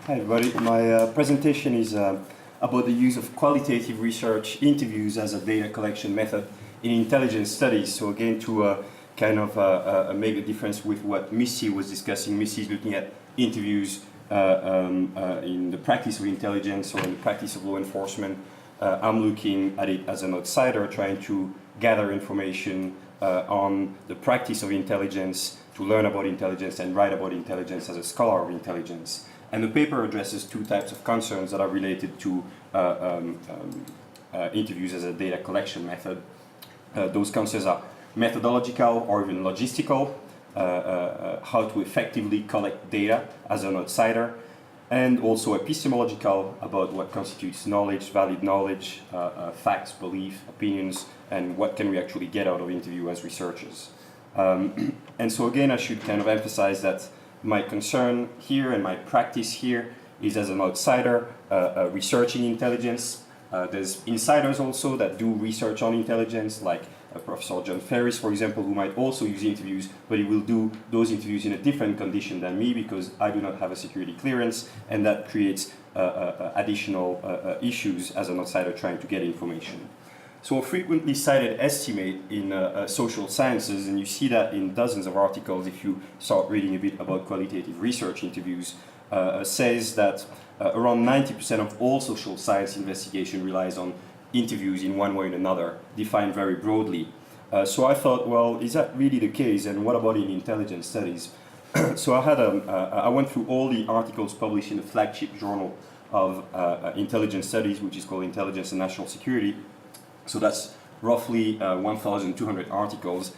Hi everybody, my presentation is about the use of qualitative research interviews as a data collection method in intelligence studies. So again, to make a difference with what Missy was discussing. Missy is looking at interviews in the practice of intelligence or in the practice of law enforcement. I'm looking at it as an outsider, trying to gather information on the practice of intelligence, to learn about intelligence and write about intelligence as a scholar of intelligence. And the paper addresses two types of concerns that are related to interviews as a data collection method. Those concerns are methodological or even logistical, how to effectively collect data as an outsider, and also epistemological, about what constitutes knowledge, valid knowledge, facts, belief, opinions, and what can we actually get out of interview as researchers. And so again, I should kind of emphasize that my concern here and my practice here is as an outsider researching intelligence. There's insiders also that do research on intelligence, like Professor John Ferris, for example, who might also use interviews, but he will do those interviews in a different condition than me because I do not have a security clearance, and that creates additional issues as an outsider trying to get information. So a frequently cited estimate in social sciences, and you see that in dozens of articles if you start reading a bit about qualitative research interviews, says that around 90% of all social science investigation relies on interviews in one way or another, defined very broadly. So I thought, well, is that really the case, and what about in intelligence studies? So I went through all the articles published in the flagship journal of intelligence studies, which is called Intelligence and National Security. So that's roughly 1,200 articles,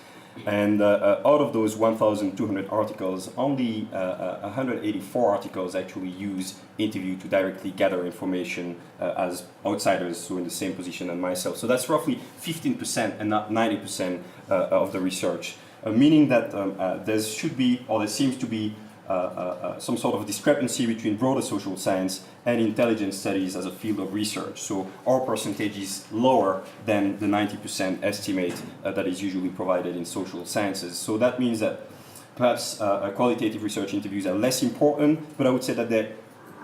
and out of those 1,200 articles, only 184 articles actually use interview to directly gather information as outsiders, so in the same position as myself. So that's roughly 15% and not 90% of the research, meaning that there should be, or there seems to be, some sort of discrepancy between broader social science and intelligence studies as a field of research. So our percentage is lower than the 90% estimate that is usually provided in social sciences. So that means that perhaps qualitative research interviews are less important, but I would say that they're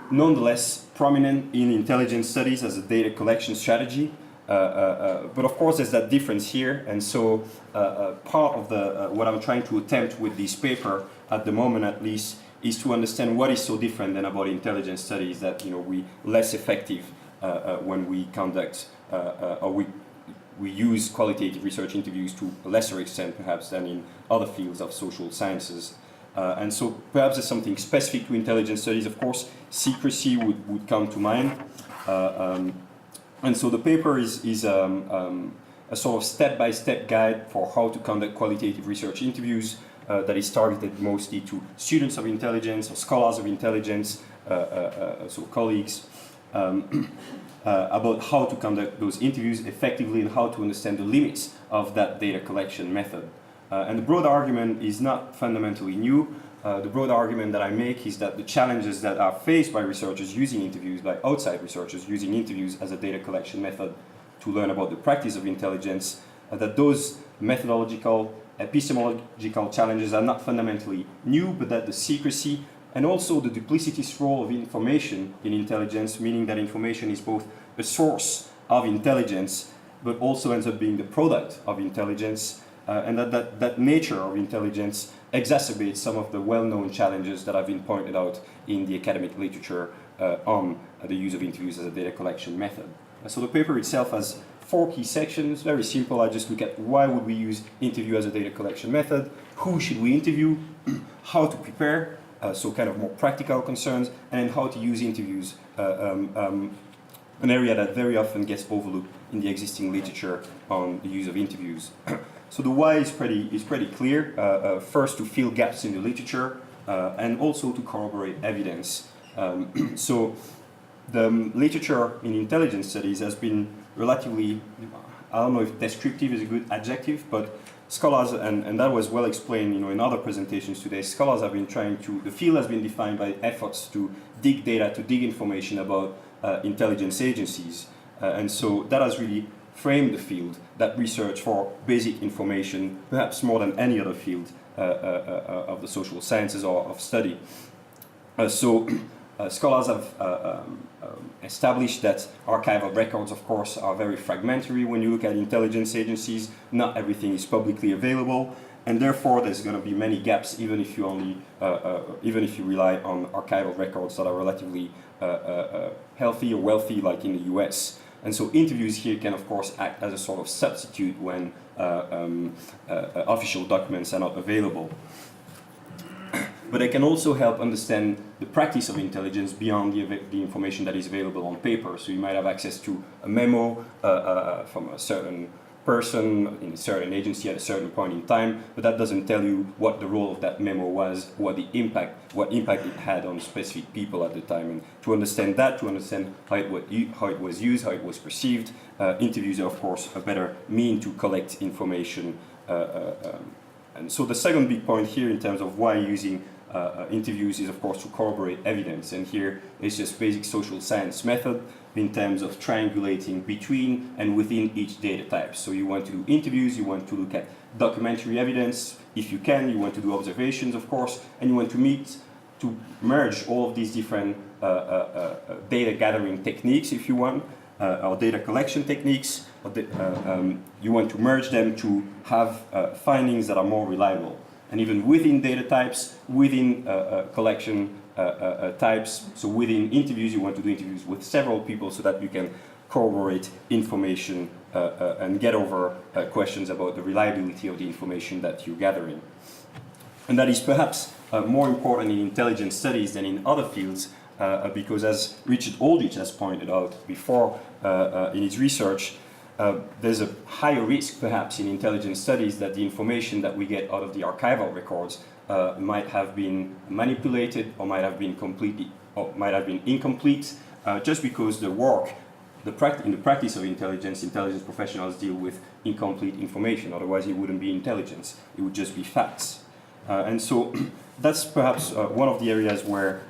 nonetheless prominent in intelligence studies as a data collection strategy. But of course there's that difference here, and so part of what I'm trying to attempt with this paper, at the moment at least, is to understand what is so different than about intelligence studies that we less effective when we conduct or we use qualitative research interviews to a lesser extent perhaps than in other fields of social sciences. And so perhaps there's something specific to intelligence studies. Of course, secrecy would come to mind. And so the paper is a sort of step-by-step guide for how to conduct qualitative research interviews that is targeted mostly to students of intelligence or scholars of intelligence, so colleagues, about how to conduct those interviews effectively and how to understand the limits of that data collection method. And the broad argument is not fundamentally new. The broad argument that I make is that the challenges that are faced by researchers using interviews, by outside researchers using interviews as a data collection method to learn about the practice of intelligence, that those methodological, epistemological challenges are not fundamentally new, but that the secrecy and also the duplicitous role of information in intelligence, meaning that information is both a source of intelligence, but also ends up being the product of intelligence, and that nature of intelligence exacerbates some of the well-known challenges that have been pointed out in the academic literature on the use of interviews as a data collection method. So the paper itself has 4 key sections, very simple. I just look at why would we use interview as a data collection method, who should we interview, how to prepare, so kind of more practical concerns, and how to use interviews, an area that very often gets overlooked in the existing literature on the use of interviews. So the why is pretty clear. First, to fill gaps in the literature, and also to corroborate evidence. So the literature in intelligence studies has been relatively, I don't know if descriptive is a good adjective, but scholars, and that was well explained in other presentations today, scholars have been trying to, the field has been defined by efforts to dig data, to dig information about intelligence agencies. And so that has really framed the field, that research for basic information, perhaps more than any other field of the social sciences or of study. So Scholars have established that archival records, of course, are very fragmentary. When you look at intelligence agencies, not everything is publicly available, and therefore there's going to be many gaps, even if you rely on archival records that are relatively healthy or wealthy, like in the US. And so interviews here can, of course, act as a sort of substitute when official documents are not available. But they can also help understand the practice of intelligence beyond the information that is available on paper. So you might have access to a memo from a certain person in a certain agency at a certain point in time, but that doesn't tell you what the role of that memo was, what impact it had on specific people at the time. And to understand that, to understand how it was used, how it was perceived, interviews are, of course, a better mean to collect information. And so the second big point here in terms of why using interviews is, of course, to corroborate evidence. And here is just basic social science method in terms of triangulating between and within each data type. So you want to do interviews, you want to look at documentary evidence, if you can, you want to do observations, of course, and you want to merge all of these different data gathering techniques, if you want, or data collection techniques. You want to merge them to have findings that are more reliable. And even within data types, within collection types, so within interviews, you want to do interviews with several people so that you can corroborate information and get over questions about the reliability of the information that you're gathering. And that is perhaps more important in intelligence studies than in other fields, because as Richard Aldrich has pointed out before in his research, there's a higher risk perhaps in intelligence studies that the information that we get out of the archival records might have been manipulated or might have been incomplete, just because the work in the practice of intelligence professionals deal with incomplete information. Otherwise it wouldn't be intelligence, it would just be facts. And so that's perhaps one of the areas where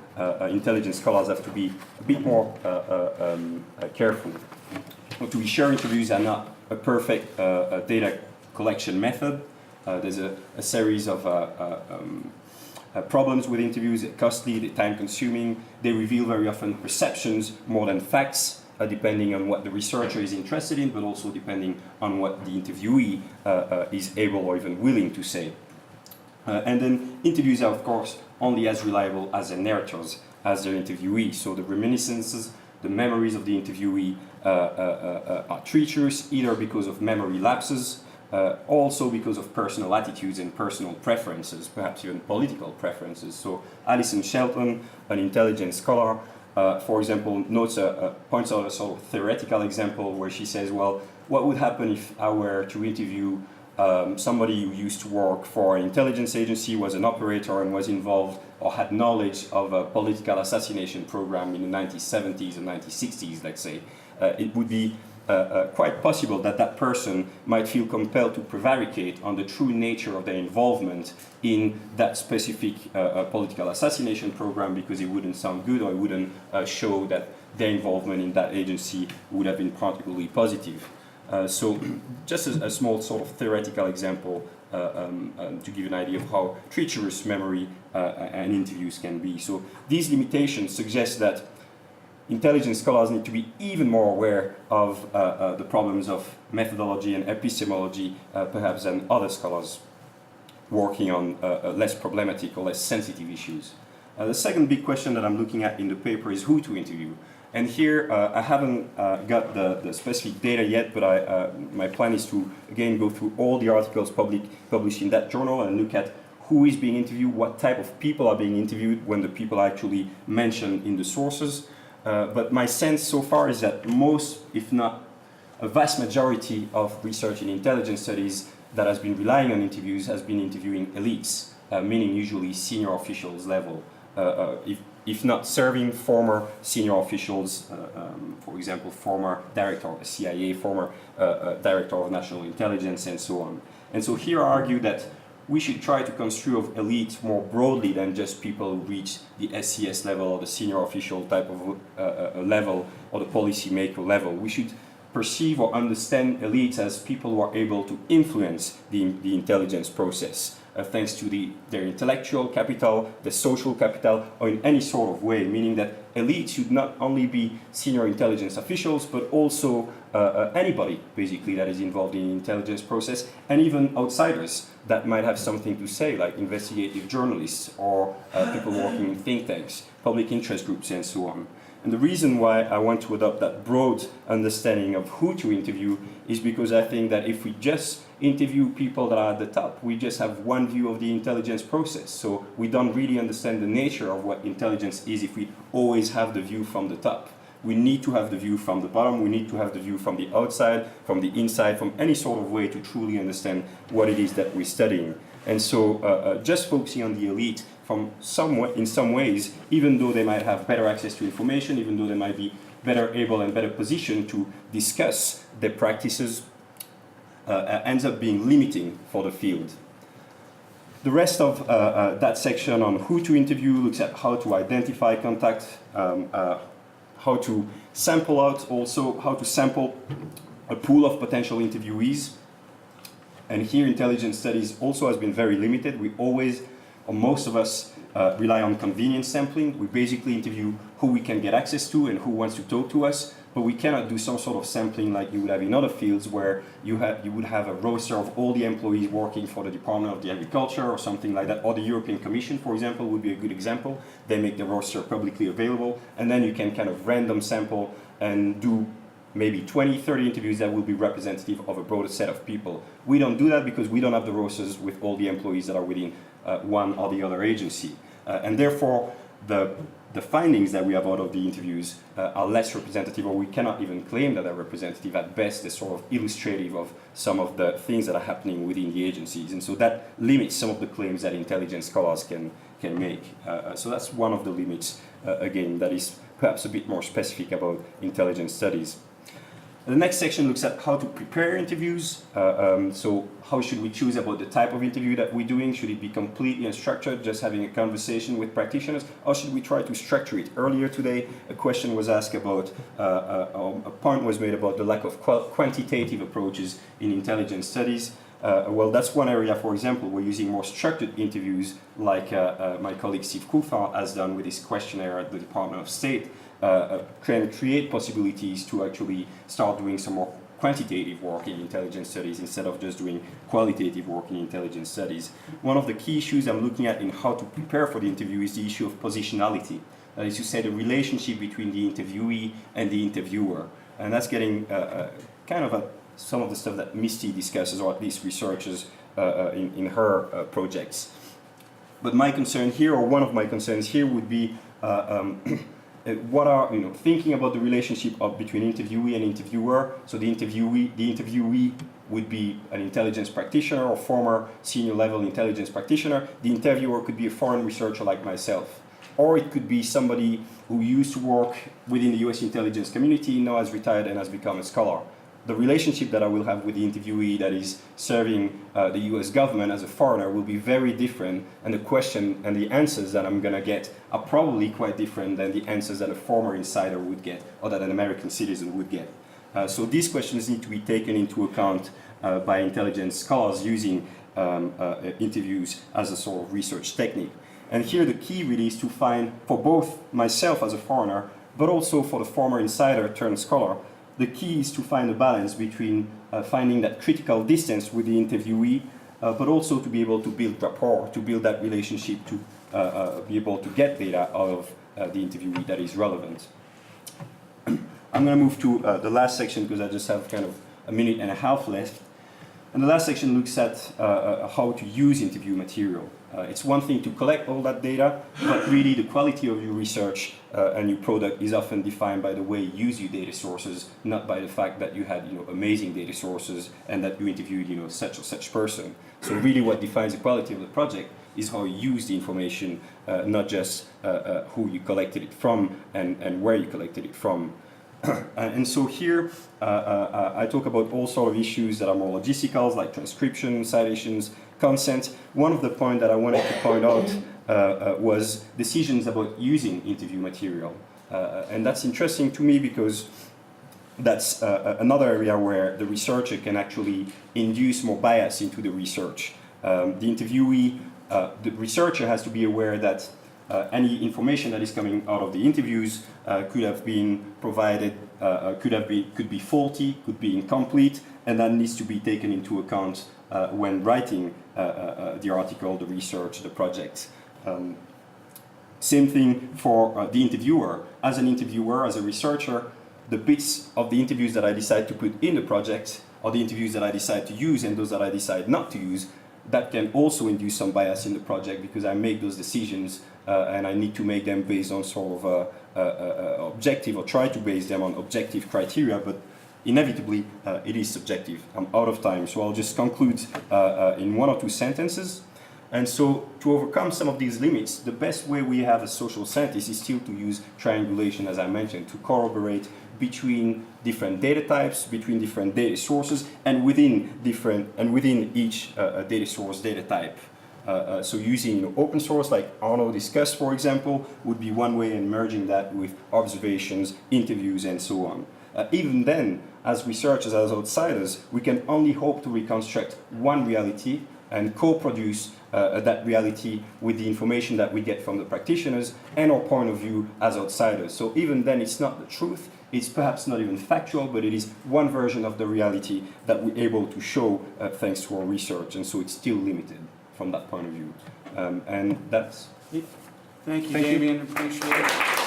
intelligence scholars have to be a bit more careful. To be sure, interviews are not a perfect data collection method. There's a series of problems with interviews. They're costly, they're time-consuming. They reveal very often perceptions more than facts, depending on what the researcher is interested in, but also depending on what the interviewee is able or even willing to say. And then interviews are, of course, only as reliable as their narrators, as their interviewee. So the reminiscences, the memories of the interviewee are treacherous, either because of memory lapses, also because of personal attitudes and personal preferences, perhaps even political preferences. So Alison Shelton, an intelligence scholar, for example, points out a sort of theoretical example where she says, well, what would happen if I were to interview somebody who used to work for an intelligence agency, was an operator and was involved or had knowledge of a political assassination program in the 1970s and 1960s, let's say. It would be quite possible that that person might feel compelled to prevaricate on the true nature of their involvement in that specific political assassination program because it wouldn't sound good or it wouldn't show that their involvement in that agency would have been particularly positive. So just a small sort of theoretical example to give you an idea of how treacherous memory and interviews can be. So these limitations suggest that intelligence scholars need to be even more aware of the problems of methodology and epistemology, perhaps, than other scholars working on less problematic or less sensitive issues. The second big question that I'm looking at in the paper is who to interview. And here, I haven't got the specific data yet, but my plan is to, again, go through all the articles published in that journal and look at who is being interviewed, what type of people are being interviewed when the people are actually mentioned in the sources. But my sense so far is that most, if not a vast majority of research in intelligence studies that has been relying on interviews has been interviewing elites, meaning usually senior officials level. If not serving former senior officials, for example, former director of the CIA, former director of national intelligence, and so on. And so here I argue that we should try to construe of elite more broadly than just people who reach the SCS level or the senior official type of level or the policymaker level. We should perceive or understand elites as people who are able to influence the intelligence process. thanks to their intellectual capital, their social capital, or in any sort of way, meaning that elites should not only be senior intelligence officials, but also anybody, basically, that is involved in the intelligence process, and even outsiders that might have something to say, like investigative journalists or people working in think tanks, public interest groups, and so on. And the reason why I want to adopt that broad understanding of who to interview is because I think that if we just interview people that are at the top, we just have one view of the intelligence process. So we don't really understand the nature of what intelligence is if we always have the view from the top. We need to have the view from the bottom, we need to have the view from the outside, from the inside, from any sort of way to truly understand what it is that we're studying. And so just focusing on the elite in some ways, even though they might have better access to information, even though they might be better able and better positioned to discuss their practices, ends up being limiting for the field. The rest of that section on who to interview looks at how to identify contact, how to sample out, also how to sample a pool of potential interviewees. And here intelligence studies also has been very limited. We always, or most of us, rely on convenience sampling. We basically interview who we can get access to and who wants to talk to us, but we cannot do some sort of sampling like you would have in other fields where you would have a roster of all the employees working for the Department of the Agriculture or something like that, or the European Commission, for example, would be a good example. They make the roster publicly available, and then you can kind of random sample and do maybe 20, 30 interviews that will be representative of a broader set of people. We don't do that because we don't have the rosters with all the employees that are within one or the other agency. And therefore, the findings that we have out of the interviews are less representative, or we cannot even claim that they're representative. At best, they're sort of illustrative of some of the things that are happening within the agencies. And so that limits some of the claims that intelligence scholars can make. So that's one of the limits, again, that is perhaps a bit more specific about intelligence studies. The next section looks at how to prepare interviews. So how should we choose about the type of interview that we're doing? Should it be completely unstructured, just having a conversation with practitioners? Or should we try to structure it? Earlier today, a question was asked about, a point was made about the lack of quantitative approaches in intelligence studies. Well, that's one area, for example, we're using more structured interviews like my colleague Steve Coulthard has done with his questionnaire at the Department of State. Can create possibilities to actually start doing some more quantitative work in intelligence studies instead of just doing qualitative work in intelligence studies. One of the key issues I'm looking at in how to prepare for the interview is the issue of positionality. That is to say, the relationship between the interviewee and the interviewer. And that's getting kind of some of the stuff that Misty discusses, or at least researches in her projects. But my concern here, or one of my concerns here, would be thinking about the relationship between interviewee and interviewer. So the interviewee would be an intelligence practitioner or former senior level intelligence practitioner. The interviewer could be a foreign researcher like myself. Or it could be somebody who used to work within the US intelligence community, now has retired and has become a scholar. The relationship that I will have with the interviewee that is serving the US government as a foreigner will be very different, and the question and the answers that I'm going to get are probably quite different than the answers that a former insider would get or that an American citizen would get. So these questions need to be taken into account by intelligence scholars using interviews as a sort of research technique. And here the key really is to find, for both myself as a foreigner, but also for the former insider turned scholar, the key is to find a balance between finding that critical distance with the interviewee, but also to be able to build rapport, to build that relationship, to be able to get data out of the interviewee that is relevant. I'm going to move to the last section because I just have kind of a minute and a half left. And the last section looks at how to use interview material. It's one thing to collect all that data, but really the quality of your research and your product is often defined by the way you use your data sources, not by the fact that you had amazing data sources and that you interviewed such or such person. So really what defines the quality of the project is how you use the information, not just who you collected it from and where you collected it from. And so here I talk about all sort of issues that are more logistical, like transcription, citations, consent. One of the points that I wanted to point out was decisions about using interview material. And that's interesting to me because that's another area where the researcher can actually induce more bias into the research. The interviewee, the researcher has to be aware that any information that is coming out of the interviews could have been provided, could be faulty, could be incomplete, and that needs to be taken into account when writing the article, the research, the project. Same thing for the interviewer. As an interviewer, as a researcher, the bits of the interviews that I decide to put in the project, or the interviews that I decide to use and those that I decide not to use, that can also induce some bias in the project because I make those decisions and I need to make them based on sort of objective, or try to base them on objective criteria, but inevitably it is subjective. I'm out of time, so I'll just conclude in 1 or 2 sentences. And so to overcome some of these limits, the best way we have as social scientists is still to use triangulation, as I mentioned, to corroborate between different data types, between different data sources, and within each data source, data type. So using open source, like Arno discussed, for example, would be one way, and merging that with observations, interviews, and so on. Even then, as researchers, as outsiders, we can only hope to reconstruct one reality and co-produce that reality with the information that we get from the practitioners and our point of view as outsiders. So even then, it's not the truth, it's perhaps not even factual, but it is one version of the reality that we're able to show thanks to our research, and so it's still limited from that point of view. And that's it. Thank you, Damien. Appreciate it.